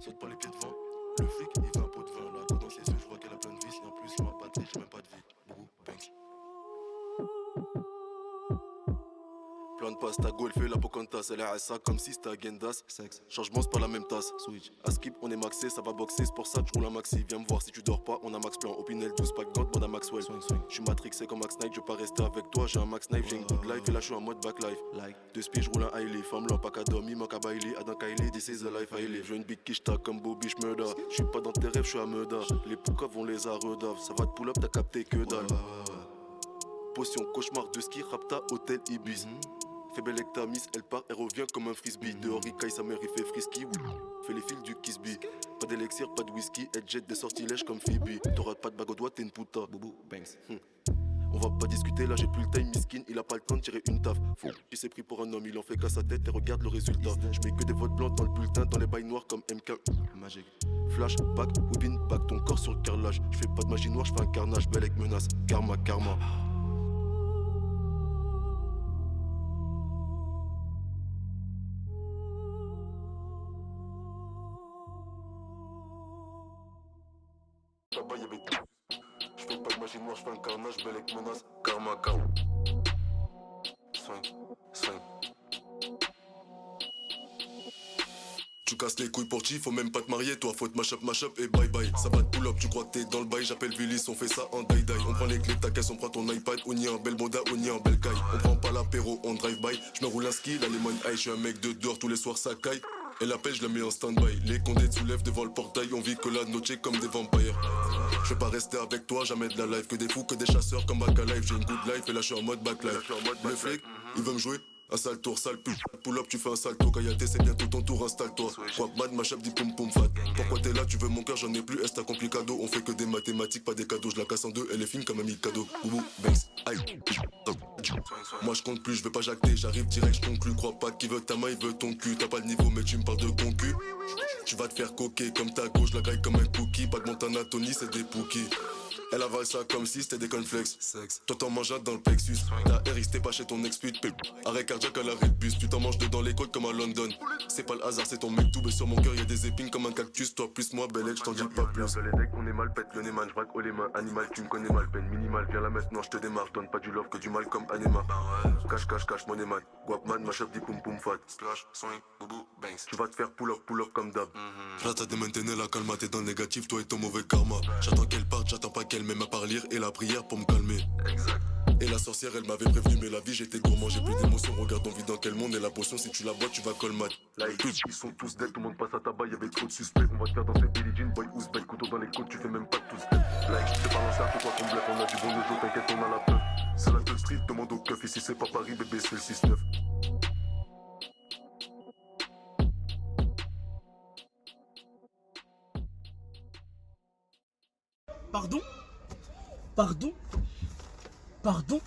Saute pas les pieds devant. Le flic, il veut un pot de vin. La go dans ses yeux, je vois qu'elle a plein de vis. Et en plus, il m'a pas de vie, j'ai même pas de vie. Boubou, Banks. Plan de passe, ta go, elle fait la Pocahontas. Elle est à ça comme si c'était à Gendas. Sexe. Changement, c'est pas la même tasse. Switch. À skip, on est maxé, ça va boxer. C'est pour ça que je roule un maxi. Viens me voir si tu dors pas. On a max plan. Opinel 12 pack God, mode à Maxwell. Swing, swing. Je suis matrixé comme Max Knight. Je veux pas rester avec toi. J'ai un Max Knife, j'ai une good life. Et là, je suis en mode back life. Like. De speed, je roule un highly. Femme là, pas qu'à dormir, manque à Bailey. Adam Kylie, this is the life I live. Je veux une big quiche, comme Bobby, j'murda. Je suis pas dans tes rêves, je suis à Meuda. Les poucaves, on les a redave. Ça va te pull up, t'as capté que dalle. Potion, cauchemar de ski, rapta, hôtel Ibis. Fais belle avec ta miss, elle part, elle revient comme un frisbee. Dehors, il caille sa mère, il fait frisky. Fais les fils du Kisby. Pas d'élixir, pas de whisky, elle jette des sortilèges comme Phoebe. T'auras pas de bague au doigt, t'es une puta. Boubou, Banks. On va pas discuter, là j'ai plus le time, miskin. Il a pas le temps de tirer une taf. Il s'est pris pour un homme, il en fait qu'à sa tête et regarde le résultat. Je mets que des votes blancs dans le bulletin, dans les bails noirs comme MK. Magique. Flash, back, whipping, back, ton corps sur le carrelage. Je fais pas de magie noire, je fais un carnage, belle avec menace. Karma, karma. Là-bas y'avait tout. Je fais pas de magie noire, je fais un carnage, belle avec menace. Karma, karma. Swing, swing. Tu casses les couilles pour chi, faut même pas te marier, toi faut te mash up et bye bye. Ça va te pull up, tu crois que t'es dans le bail, j'appelle Willis, on fait ça en die-die. On prend les clés de ta caisse, on prend ton iPad, on y a un bel boda, on y a un bel caille. On prend pas l'apéro, on drive-by, je me roule un ski, la lemon high, je suis un mec de dehors, tous les soirs ça caille. Et la pêche, je la mets en stand-by. Les condés te soulèvent devant le portail, on vit que la noche comme des vampires. Je vais pas rester avec toi, jamais de la life, que des fous, que des chasseurs comme Baka Life. J'ai une good life et là je suis en mode back life. Le flic, il veut me jouer. Un sale tour, sale pull up, tu fais un salto. Kayate, c'est bientôt ton tour, installe-toi. Quackman, ma chef dit poum poum fat. Pourquoi t'es là, tu veux mon cœur, j'en ai plus. Est ta complicado, on fait que des mathématiques, pas des cadeaux. Je la casse en deux, elle est fine comme un mi-cadeau. Boubou, Banks, aïe. Moi je compte plus, je veux pas jacter, j'arrive direct, je conclue. Crois pas qu'il veut ta main, il veut ton cul. T'as pas de niveau, mais tu me parles de concu. Tu vas te faire coquer comme ta gauche, la graille comme un cookie. Pas de Montana, Tony, c'est des pookies. Elle avale ça comme si c'était des cornflakes. Toi t'en manges un dans le plexus. Ta RX t'es pas chez ton ex-pute. Arrêt cardiaque à l'arrêt de bus. Tu t'en manges deux dans les côtes comme à London. C'est pas le hasard, c'est ton mec tout. Mais sur mon cœur y'a des épines comme un cactus. Toi plus moi, belle je t'en dis pas plus. Les decks, on est mal pète, le Neyman, j'braque haut les mains. Animal, tu me connais mal, peine minimale. Viens là maintenant, je te démarre. Donne pas du love que du mal comme Anema. Cache, mon Neyman. Guapman, ma chef dit poum poum fat. Splash, swing, boubou, banks. Tu vas te faire pull up comme d'hab. Là t'as démaintené la calma, t'es dans le négatif, toi et ton mauvais karma. J'attends qu'elle parte, j'attends pas qu'elle m'aime à part lire et la prière pour me calmer. Exact. Et la sorcière elle m'avait prévenu mais la vie j'étais gourmand, j'ai plus d'émotions, regarde on vit dans quel monde et la potion si tu la bois tu vas colmat. Ils sont tous dead, tout le monde passe à tabac, y'avait trop de suspects. On va te faire danser Billie Jean, boy ouzbek, couteau dans les côtes, tu fais même pas de tous dead. Like, je t'ai balancé un peu quoi ton bluff, on a du bon dojo, t'inquiète on a la peur. C'est la Dull Street, demande au keuf, ici c'est pas Paris bébé c'est le 6-9. Pardon? Pardon? Pardon?